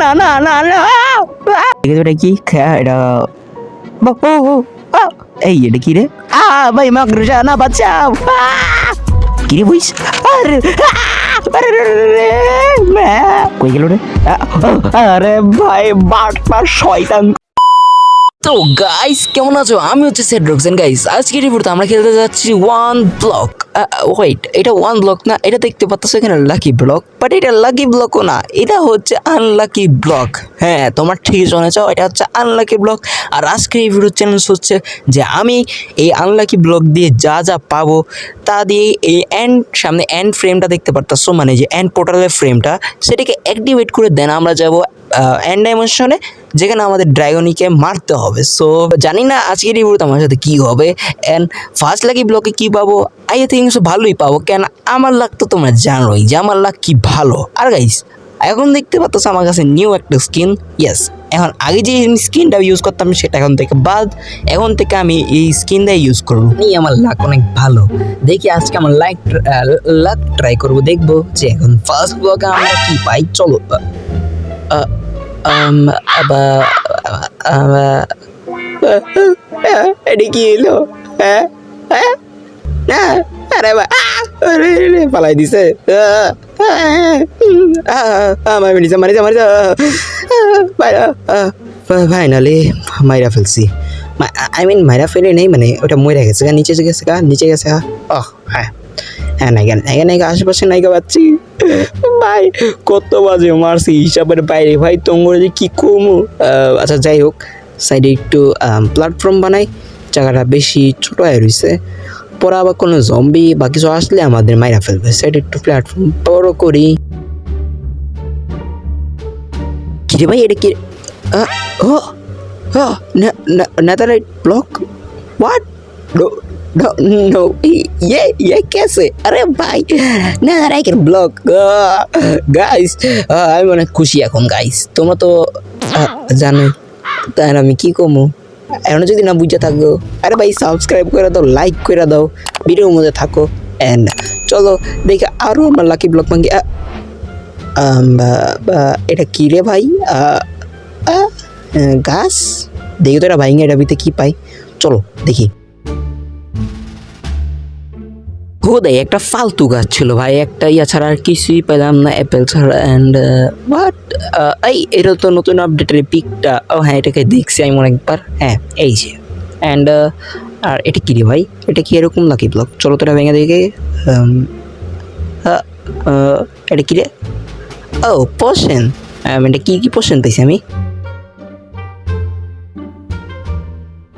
না না না না এটা কি এটা এই এটা কি রে ভাই মাকড়সা না বাঁচাও কি রে বইস আরে কই গেল রে আরে ভাই বাটপা শয়তান। তো গাইস কেমন আছো? আমি হচ্ছে সেড্রক্সেন গাইস। আজকের রিভিউতে আমরা খেলতে যাচ্ছি ওয়ান ব্লক। ওয়েট, এটা ওয়ান ব্লক না, এটা দেখতে পাচ্ছ এখানে লাকি ব্লক, বাট এটা লাকি ব্লকও না, এটা হচ্ছে আনলাকি ব্লক। হ্যাঁ, তোমার ঠিক শুনেছ, এটা হচ্ছে আনলাকি ব্লক। আর আজকের এই ভিডিওর চ্যালেঞ্জ হচ্ছে যে আমি এই আনলাকি ব্লক দিয়ে যা যা পাবো তা দিয়ে এই সামনে এন্ড ফ্রেমটা দেখতে পারতেছো, মানে যে এন্ড পোর্টালের ফ্রেমটা, সেটাকে অ্যাক্টিভেট করে দেন আমরা যাব এন্ড ডাইমেনশনে, যেখানে আমাদের ড্রাগনিকে মারতে হবে। সো জানি না আজকের এই ভিডিওতে আমার সাথে কী হবে, অ্যান্ড ফার্স্ট লাকি ব্লকে কী পাবো, আই থিঙ্ক সো ভালোই পাবো, কেন আমার লাক তো তোমরা জানোই যে আমার লাক কি ভালো। আর গাইস এখন দেখতে পাচ্ছ আমার কাছে নিউ একটা স্কিন। ইয়েস, এখন আগে যে স্কিনটা ইউজ করতাম সেটা এখন থেকে বাদ, এখন থেকে আমি এই স্কিনটাই ইউজ করবো। আমার লাক অনেক ভালো, দেখি আজকে আমার লাক ট্রাই করবো, দেখবো যে এখন ফার্স্ট ব্লকে আমরা কি পাই। চলো এটা কি এলো? আরে পালাই দিছে, ফাইনালি মাইরা ফেলছি। আই মিন মাইরা ফেলে নেই, মানে ওটা মরে গেছে, নিচে গেছে নিচে গেছে। হ্যাঁ হ্যাঁ, নাইগা নাইগা নাইগা আশেপাশে নাইগা পাচ্ছি ভাই, কত বাজে মারছি হিসাবের বাইরে ভাই, তোমরা যে কী কমু। আচ্ছা যাই হোক, সাইডে একটু প্ল্যাটফর্ম বানাই, জায়গাটা বেশি ছোটো হয়ে রয়েছে, পরে আবার কোনো জম্বি বা কিছু আসলে আমাদের মাইরা ফেলবে, সাইডে একটু প্ল্যাটফর্ম বড় করি। কিরে ভাই এটা কি? নেদারলাইট ব্লক? হোয়াট? No, ये कैसे? अरे भाई নেদারলাইটের ব্লক গাইস। আমি অনেক খুশি এখন গাইস, তোমরা তো জানো, তাই আমি কি কমু এখন যদি না বুঝে থাকো। আরে ভাই সাবস্ক্রাইব করে দাও, লাইক করে দাও, ভিডিওর মধ্যে থাকো, অ্যান্ড চলো দেখে আরও আমার লাকি ব্লক ভাঙ্গি। এটা কি রে ভাই? গাছ দেখি তো, এটা ভাইঙ্গে এটা ভিতরে কি পাই, চলো দেখি। দেয় একটা ফালতু গাছ ছিল ভাই, একটা ইয়া ছাড়া আর কিছুই পেলাম না, অ্যাপেল ছাড়া। অ্যান্ড বাট এটা তো নতুন আপডেটের পিকটা, হ্যাঁ এটাকে দেখছি আমি অনেকবার। হ্যাঁ এই যে, অ্যান্ড আর এটা কী রে ভাই? এটা কি এরকম লাকি ব্লক? চলো তো এটা ভেঙে দেখে। এটা কী রে? ও পোশন, এটা কী পোশন পাইছি আমি?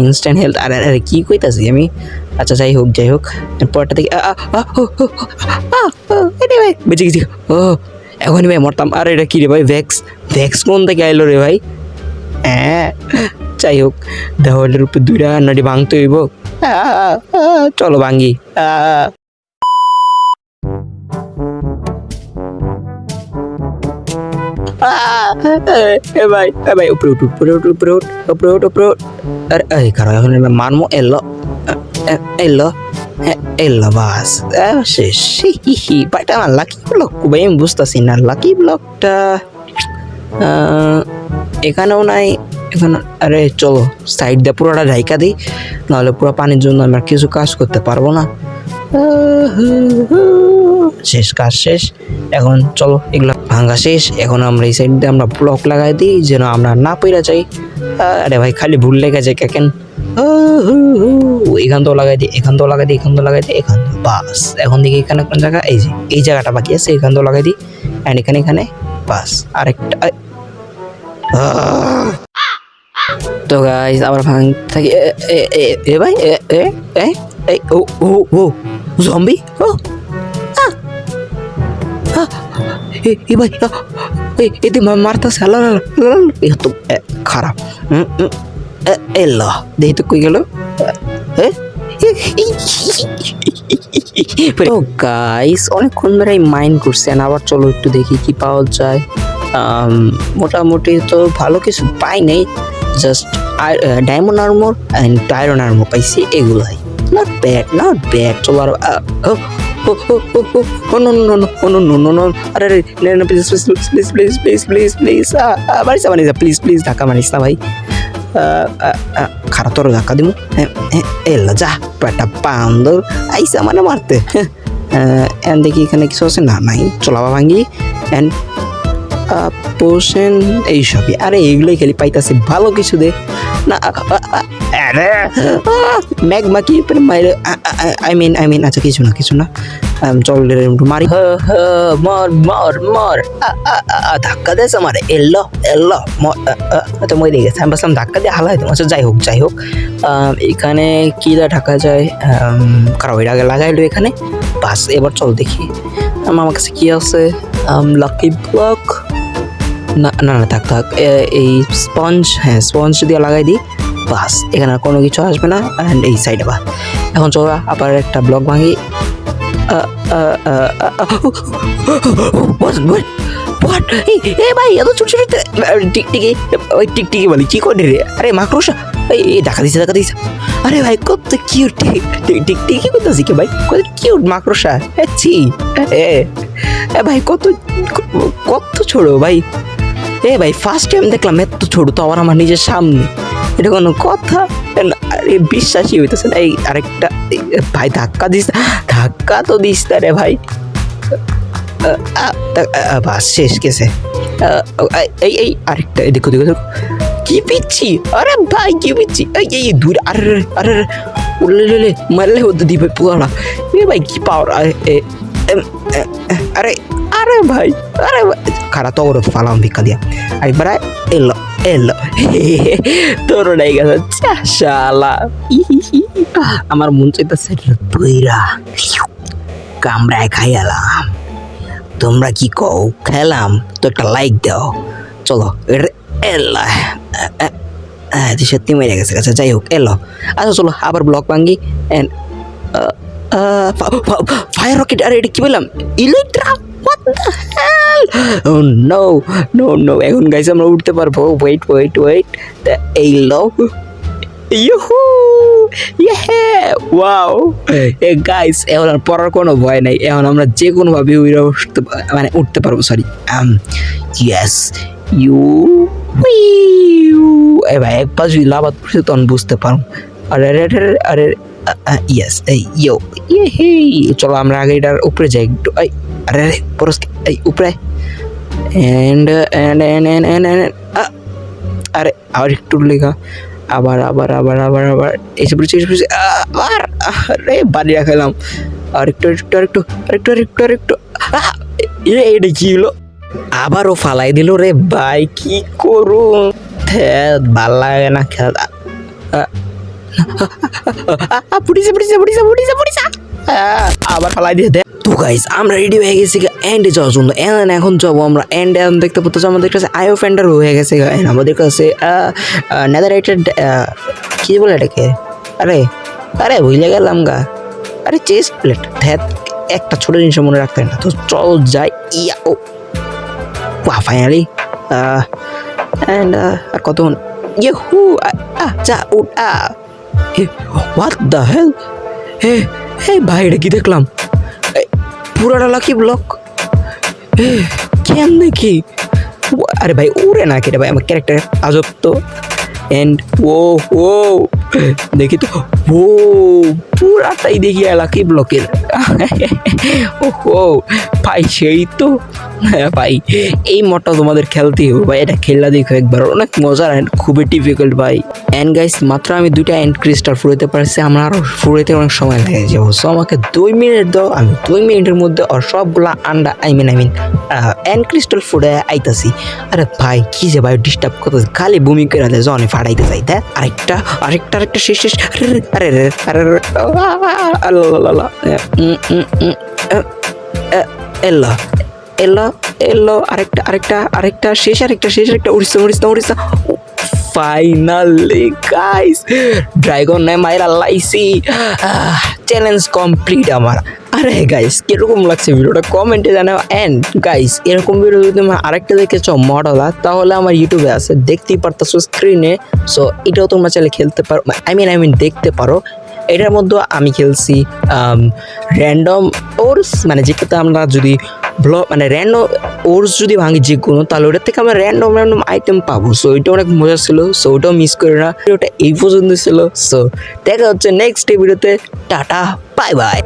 Instant health. আর আরে কী কইতাছি আমি? আচ্ছা যাই হোক পরটা থেকে বেঁচে গেছি। এখনই ভাই মরতাম। আর এটা কী রে ভাই? ভ্যাক্স কোন থেকে আইলো রে ভাই? হ্যাঁ যাই হোক, দেওয়ালের উপরে দুইটা নাড়ি ভাঙতে হইব, চলো ভাঙি। ভাই উপরে উঠ। আরে খারাপ, এখন মারমো। এলো বাস শেষ। ভাইটা আমার লাকি ব্লক ভাই, আমি বুঝতেছি না লাকি ব্লকটা এখানেও নাই এখানে। আরে চলো সাইড দিয়ে পুরোটা ঢাইকা দিই, নাহলে পুরো পানির জন্য আমরা কিছু কাজ করতে পারবো না। কাজ শেষ, এখন চলো এগুলো ভাঙা শেষ, এখন আমরা এই সাইড দিয়ে আমরা ব্লক লাগাই দিই যেন আমরা না পইরা যাই। আরে ভাই খালি ভুল লেগে যায় কেন? এখান তো লাগাই দিই, এখান তো লাগাই দিই, এখান তো লাগাই দিই, এখান তো বাস। এখন দেখি এখানে কোন জায়গা, এই যে এই জায়গাটা বাকি আছে, এখান তো লাগাই দিই, অ্যান্ড এখানে বাস আরেকটা। তো গাইস আবার ভাঙ থাকি। এ ভাই ও জম্বি, ভাই এতে মারতাছে, তো খারাপ। এল্লা দেখি তো কই গেল। তো গাইস অনেকক্ষণ ধরে মাইন্ড করছেন, আবার চলো একটু দেখি কি পাওয়া যায়। মোটামুটি তো ভালো কিছু পাই নাই, just diamond armour and iron armour পাইছি, এগুলাই নট ব্যাড। চলো আর no no no no no no no আরে please please please please please please মারিস না প্লিজ প্লিজ ধাক্কা মারিস না ভাই খারাপ তোর ধাক্কা দিব এলো যা পেটা বান্দর আইসা মানে মারতে এন দেখি এখানে কিছু আছে না নাই চলাবা ভাঙ্গি এন্ড পোষণ এইসবই আরে এইগুলোই খালি পাইতাছি ভালো কিছু দে না আরে ম্যাগমা কি মাইরে আই মিন আচ্ছা কিছু না চল মারি মর মর মর ধাক্কা দেস আমার এল্লো তো মই দেখে আমি বললাম ধাক্কা দিয়ে হালা হইতো আচ্ছা যাই হোক এখানে কী দা ঢাকা যায় কারো ওই আগে লাগাইলো এখানে বাস এবার চল দেখি আমার কাছে কী আছে লাকি ব্লক না না না থাক এই স্পঞ্জ স্পঞ্জ দিয়ে লাগাই দিই বাস এখানে আর কোনো কিছু আসবে না অ্যান্ড এই সাইডে বা এখন চল আবার একটা ব্লক ভাঙি ভাই এত ছোট ছোট টিকটিকি বলি কি করে রে আরে মাকড়সা এই ডাকা দিছে আরে ভাই কত কিউট টিকটিকি করতেছি কে ভাই কত কিউট মাকড়সা ছি ভাই কত ছোট ভাই ভাই ফার্স্ট টাইম দেখলাম এত ছোট তো আবার আমার নিজের সামনে এটা কোনো কথা আরে বিশ্বাসই হইতেছে না এই আরেকটা ভাই ধাক্কা তো দিস রে ভাই বাস শেষ গেছে এই আরেকটা দেখো কি পিচ্ছি আরে ভাই কি পিচ্ছি এই দূর আরে উল্লে মারলে হতো দিবে পুরা ভাই কি পাওয়ার আরে ভাই খারাপ তো ওরা ফালাম ভিক্ষা দিয়া আরেকবার এলো তোর নাই গেছে শালা আমার মন চাইতেছে বইরা কামড়ায় খাইয়ালাম তোমরা কি কও খেলাম তো একটা লাইক দাও চলো এলো সত্যি মেরে গেছে আচ্ছা যাই হোক এলো আচ্ছা চলো আবার ব্লক ভাঙ্গি অ্যান্ড ফায়ার রকেট আরে এটা কি বললাম Electra What the hell? Oh no এখন গাইস আমরা উঠতে পারবো ওয়েট এই লো ইউহু ওয়াও গাইস এখন আর পড়ার কোনো ভয় নাই এখন আমরা যে কোনোভাবে উঠতে পারবো সরি ইয়েস ভাই এক পাশ যদি লাভ করছে তখন বুঝতে পারবো আরে ইয়েস চলো আমরা আগে এটার উপরে যাই একটু আরে পরস্কে এই উপরে এন্ড আরে আর একটু লেখা আবার এসে পড়েছে আবার আরে বাড়ি রাখালাম আরেকটু এটা কি হলো আবারও ফালাই দিল রে ভাই কি করুন ভাল লাগে না খেলা আবার ফালাই দিয়ে দেখ তো গাইস আমরা রেডি হয়ে গেছি এন্ডে যাওয়ার জন্য এখন যাবো আমরা এন্ডে দেখতে পাচ্ছি আমাদের কাছে আইও ফেন্ডার হয়ে গেছে আমাদের কাছে নেদারাইটেড কি বলে এটাকে আরে ভুলে গেলাম গা আরে চেস্ট প্লেট একটা ছোট জিনিস মনে রাখতে না তো চল যাই ও ফাইনালি এন্ড আর কতক্ষণ যা হোয়াট দ্য হেল হে ভাই এটা কি দেখলাম পুরাটা লাকি ব্লক কেন দেখি আরে ভাই উড়ে না কেটে ভাই আমার ক্যারেক্টার আজব তো এন্ড ও দেখি তো পুরাটাই দেখি লাকি ব্লকের ভাই সেই তো ভাই এই মডটা তোমাদের খেলতেই হবে ভাই এটা খেললা দেখো একবার অনেক মজার অ্যান্ড খুবই ডিফিকাল্ট ভাই অ্যান্ড গাইস মাত্র আমি 2টা এন্ড ক্রিস্টাল ফুরাইতে পারছি আমার আরও ফুরাইতে অনেক সময় লেগে যাবো সো আমাকে 2 মিনিট দাও আমি 2 মিনিটের মধ্যে আর সবগুলা আন্ডা আই মিন এন্ড ক্রিস্টাল ফুড়ে আইতাছি আরে ভাই কি যে ভাই ডিস্টার্ব করতেছে খালি বমি করে দেয় জনে ফাড়াইতে যাই তাই আরেকটা শেষ আরে এলো আরেকটা শেষ উড়িষ্যা ফাইনালি গাইস ড্রাগন নাই মাইরা লাইছি চ্যালেঞ্জ কমপ্লিট আমার আরে গাইস কিরকম লাগছে ভিডিওটা কমেন্টে জানাও অ্যান্ড গাইস এরকম ভিডিও যদি তুমি আরেকটা দেখেছো মডেলা তাহলে আমার ইউটিউবে আছে দেখতেই পারতেছো স্ক্রিনে সো এটাও তোমরা চাইলে খেলতে পারো আই মিন দেখতে পারো এটার মধ্যে আমি খেলছি র্যান্ডম ওর্স, মানে যেটাতে আমরা যদি মানে র্যান্ডম ওর্স যদি ভাঙি যে কোনো, তাহলে ওটার থেকে আমরা র্যান্ডম আইটেম পাবো। সো ওইটা অনেক মজা ছিল, সো ওটাও মিস করে না। ওটা এই পর্যন্ত ছিল। সো দেখা হচ্ছে নেক্সট ভিডিওতে। Tata, bye bye.